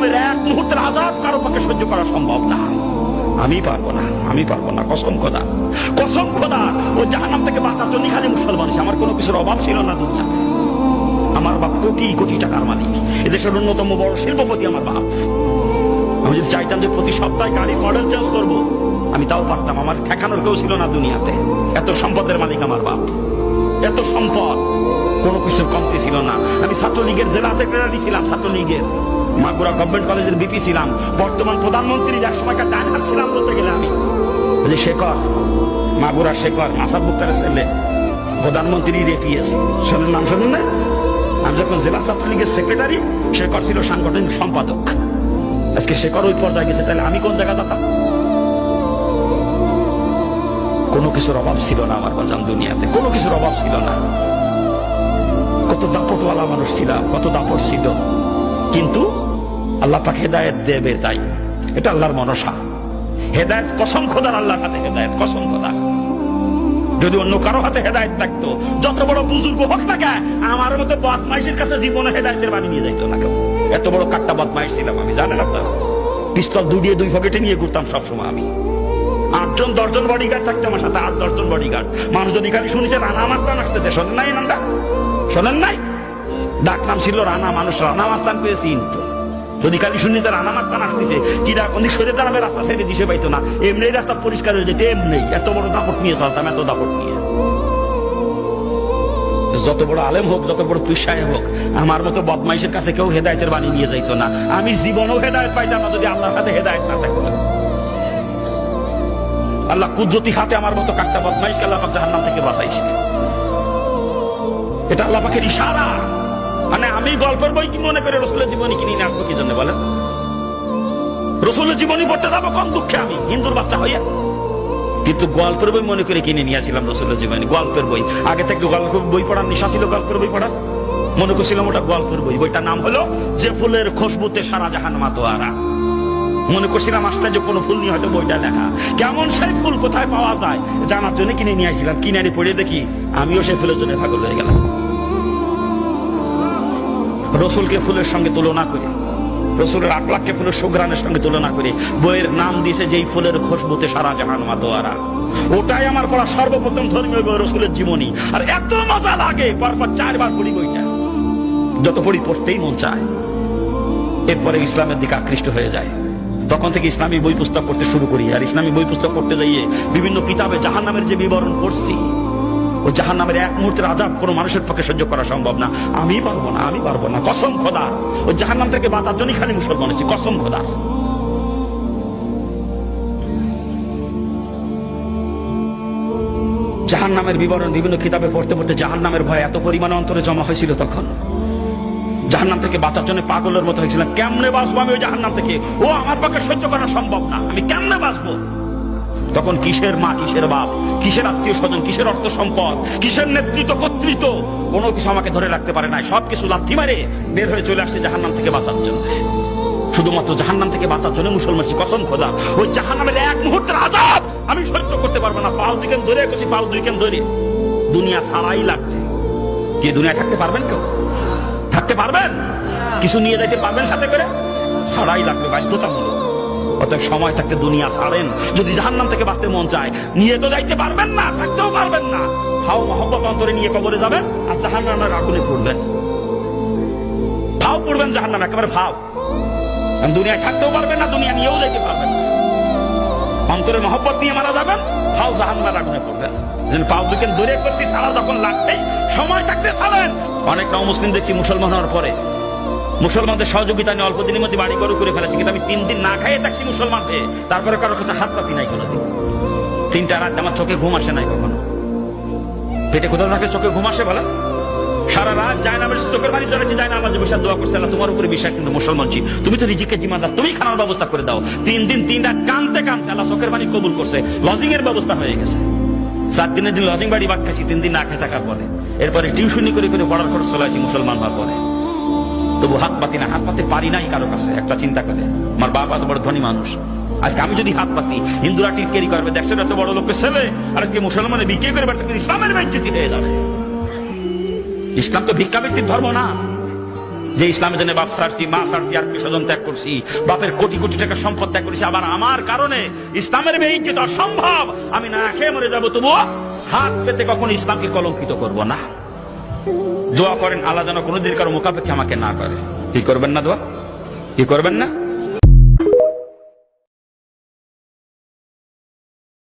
জাহান্নামের এক মুহূর্তের আযাব কারো পক্ষে সহ্য করা সম্ভব না। আমি পারবো না, আমি পারবো না, কসম খোদা, কসম খোদা। ও জাহান্নাম থেকে বাঁচার জন্য খালি মুসলমান। আমার কোনো কিছুর অভাব ছিল না দুনিয়াতে। আমার বাপ কোটি কোটি টাকার মালিক, এদেশের অন্যতম বড় শিল্পপতি আমার বাপ। আমি যদি চাইতাম যে প্রতি সপ্তাহে গাড়ির মডেল চেঞ্জ করবো, আমি তাও পারতাম। আমার ঠেকানোর কেউ ছিল না দুনিয়াতে। এত সম্পদের মালিক আমার বাপ, এত সম্পদ, কোনো কিছুর কমতি ছিল না। আমি ছাত্রলীগের জেলা সেক্রেটারি ছিলাম, ছাত্রলীগের মাগুরা গভর্নমেন্ট কলেজের বিপি ছিলাম, বর্তমান প্রধানমন্ত্রীর এক সময়কার ডান হাত ছিলাম বলতে গেলে আমি। শেখর, মাগুরা শেখর, মাসাদ মুক্তারের ছেলে, প্রধানমন্ত্রীর এপিএস, শোনেন নাম শোনেন না? আমি যখন জেলা ছাত্রলীগের সেক্রেটারি, শেখর ছিল সাংগঠনিক সম্পাদক। আজকে শেখর ওই পর্যায়ে গেছে, তাহলে আমি কোন জায়গায় যেতাম? কোনো কিছুর অভাব ছিল না আমার বাজান দুনিয়াতে, কোনো কিছুর অভাব ছিল না। কত দাপটওয়ালা মানুষ ছিলাম, কত দাপট ছিল, কিন্তু আল্লাহ পাক হেদায়েত দেবে, তাই এটা আল্লাহর মনসা। হেদায়েত কসম খোদার, আল্লাহর হাতে হেদায়েত, কসম খোদা। যদি অন্য কারো হাতে হেদায়েত থাকতো, যত বড় বুজুর্গ হোক না কেন, আমার মতো বদমাইশের কাছে জীবনে হেদায়েতের বাণী নিয়ে যাইতো না কেউ। এত বড় কাট্টা বদমাইশ ছিলাম আমি, জানেন আপনারা? পিস্তল দুই পকেটে নিয়ে ঘুরতাম সবসময় আমি। 8 জন 10 জন বডিগার্ড থাকতো আমার সাথে, 8-10 জন বডিগার্ড। মানুষ যদি খালি শুনেছে রানা মাস্তান আসতেছে, শোনেন নাই নামটা? শোনেন নাই? ডাক নাম ছিল রানা, মানুষ রানা মাস্তান পেয়ে চিনতো। যদি খালি শুনিতে রানা মাস্তান আসতেছে, কি ডাক অনেক সরে দাঁড়াবে, রাস্তা ছেড়ে দিশে পাইতো না। এমনি রাস্তা পরিষ্কার হয়ে যেত, এমনি। এত বড় দাপট নিয়ে চলতাম, এত দাপট নিয়ে। যত বড় আলেম হোক, যত বড় পীর সাহেব হোক, আমার মতো বদমাইশের কাছে কেউ হেদায়েতের বাণী নিয়ে যাইতো না। আমি জীবনেও হেদায়েত পাইতাম না যদি আল্লাহর হাতে হেদায়েত না থাকতো। আল্লাহ কুদরতি হাতে আমার মতো কাট্টা বদমাইশকে আল্লাহ পাক জাহান্নাম থেকে বাঁচাইছে। এটা আল্লাহ পাকের ইশারা। মানে আমি গল্পের বই কি মনে করে রাসূলের জীবনী কিনে নিয়ে আসবো কি জন্য বলেন? রাসূলের জীবনী পড়তে যাবো কোন দুঃখে আমি, হিন্দুর বাচ্চা হইয়া? কিন্তু গল্পের বই মনে করে কিনে নিয়ে আসছিলাম রাসূলের জীবনী, গল্পের বই। আগে থেকে গল্পের বই পড়ার নেশা ছিল, গল্পের বই পড়ার। মনে করছিলাম ওটা গল্পের বই। বইটার নাম হলো যে ফুলের খুশবুতে সারা জাহান মাতোয়ারা। মনে করছিলাম আশ্চর্য কোনো ফুল নিয়ে হয়তো বইটা লেখা। কেমন সেই ফুল কোথায় পাওয়া যায় জানার জন্য কিনে নিয়ে আসছিলাম। কিনে আনি পড়ে দেখি আমিও সেই ফুলের জন্য পাগল হয়ে গেলাম। রসুলকে ফুলের সঙ্গে তুলনা করে, রসুলের আকলাককে ফুলের সুঘ্রাণের সঙ্গে তুলনা করে বইয়ের নাম দিয়েছে যেই ফুলের খুশবুতে সারা জাহান মাতোয়ারা। ওটাই আমার পড়া সর্বপ্রথম ধর্মীয় বই, রসুলের জীবনী। আর এত মজা লাগে, পরপর 4 বার পড়ি বইটা। যত পড়ি পড়তেই মন চায়। এরপরে ইসলামের দিকে আকৃষ্ট হয়ে যায়। তখন থেকে ইসলামী বই পুস্তক পড়তে শুরু করি। আর ইসলামী বই পুস্তক পড়তে যাইয়ে বিভিন্ন কিতাবে জাহান্নামের যে বিবরণ পড়ছি, ও জাহান্নামের এক মুহূর্তের আযাব কোনো মানুষের পক্ষে সহ্য করা সম্ভব না। আমি পারবো না, আমি পারবো না, কসম খোদা। ও জাহান্নাম থেকে বাঁচার জন্যই খালি মুসলমান হয়েছি, কসম খোদা। জাহান্নামের বিবরণ বিভিন্ন কিতাবে পড়তে পড়তে জাহান্নামের ভয় এত পরিমাণে অন্তরে জমা হয়েছিল, তখন জাহান্নাম থেকে বাঁচার জন্য পাগলের মতো হয়েছিলাম। কেমনে বাঁচবো আমি ওই জাহান্নাম থেকে? ও আমার পক্ষে সহ্য করা সম্ভব না, আমি কেমনে বাঁচবো? তখন কিসের মা, কিসের বাপ, কিসের আত্মীয় স্বজন, কিসের অর্থ সম্পদ, কিসের নেতৃত্ব কর্তৃত্ব, কোনো কিছু আমাকে ধরে রাখতে পারে না। সবকিছু লাথি মারে বের হয়ে চলে আসছে জাহান্নাম থেকে বাঁচার জন্য। শুধুমাত্র জাহান্নাম থেকে বাঁচার জন্য মুসলমান, কসম খোদা। ওই জাহান্নামের এক মুহূর্তের আযাব আমি সহ্য করতে পারবো না। পাও দুইখান ধরে গেছি, পাও দুইখান ধরে দুনিয়া ছাড়াই লাগবে। কে দুনিয়া থাকতে পারবেন? কেউ থাকতে পারবেন? কিছু নিয়ে যাইতে পারবেন সাথে করে? ছাড়াই লাগবে, বাধ্যতামূলক। অতএব সময় থাকতে দুনিয়া ছাড়েন। যদি জাহান্নাম থেকে বাঁচতে মন চায়, নিয়ে তো যাইতে পারবেন না, থাকতেও পারবেন না। হাও মহব্বত অন্তরে নিয়ে কবরে যাবেন আর জাহান্নামের আগুনে পড়বেন। ভাও পড়বেন জাহান্নাম, একেবারে ভাও। দুনিয়ায় থাকতেও পারবেন না, দুনিয়া নিয়েও যাইতে পারবেন না। অন্তরে মহব্বত নিয়ে মারা যাবেন, ভাও জাহান্নামের আগুনে পড়বেন। পাও দুইখান ধরে করছি, ছাড়া যখন লাগবেই সময় থাকতে ছাড়েন। অনেক মুসলিম দেখছি মুসলমান হওয়ার পরে মুসলমানদের সহযোগিতা নিয়ে অল্প দিনের মধ্যে বাড়ি করে ফেলেছি। কিন্তু আমি 3 দিন না খাইয়ে থাকছি মুসলমান হয়ে, তারপরে কারোর কাছে হাত পাতি নাই কোনোদিন। 3টা রাত আমার চোখে ঘুম আসে নাই কখনো। পেটে কোথাও থাকে চোখে ঘুম আসে বলেন? সারা রাত যায় না, চোখের পানি চলেছে, যায় না আমাদের বসে দোয়া করছে, আল্লাহ তোমার উপরে বিশ্বাস, কিন্তু মুসলমান জি, তুমি তো রিজিকের জিম্মাদার, তুমি খানার ব্যবস্থা করে দাও। 3 দিন 3 রাত কানতে কানতে আল্লাহ চোখের পানি কবুল করছে। লজিং এর ব্যবস্থা হয়ে গেছে। 7 দিনের দিন লজিং বাড়ি বাদ খাচ্ছি 3 দিন না খেয়ে থাকার পরে। এরপরে টিউশনি করে করে পড়ার খরচ চলে আসি মুসলমান হওয়ার পরে। তবু হাত পাতি না, হাত পাতে পারি নাই কারো কাছে। একটা চিন্তা করে, আমার বাবা এত বড় ধনী মানুষ, আজকে আমি যদি হাত পাতি হিন্দুরা টিটকেরি করবে, দেখছো এত বড় লোকের ছেলে, আর আজকে মুসলমানের বিক্রি করে বেড়াতে ইসলামের বেজ্জতি হয়ে যাবে। ইসলাম তো ভিক্ষাবৃত্তির ধর্ম না। যে ইসলামের জন্য বাপ ছাড়ছি, মা ছাড়ছি, আর স্বজন ত্যাগ করছি, বাপের কোটি কোটি টাকা সম্পদ ত্যাগ করেছি, আবার আমার কারণে ইসলামের বেইজ্জত অসম্ভব, আমি না খেয়ে মরে যাবো, তবুও হাত পেতে কখনো ইসলামকে কলঙ্কিত করব না। দোয়া করেন আল্লাহ যেন কোনোদিন কারো মোকাবেক্ষে আমাকে না করে। কি করবেন না দোয়া? কি করবেন না?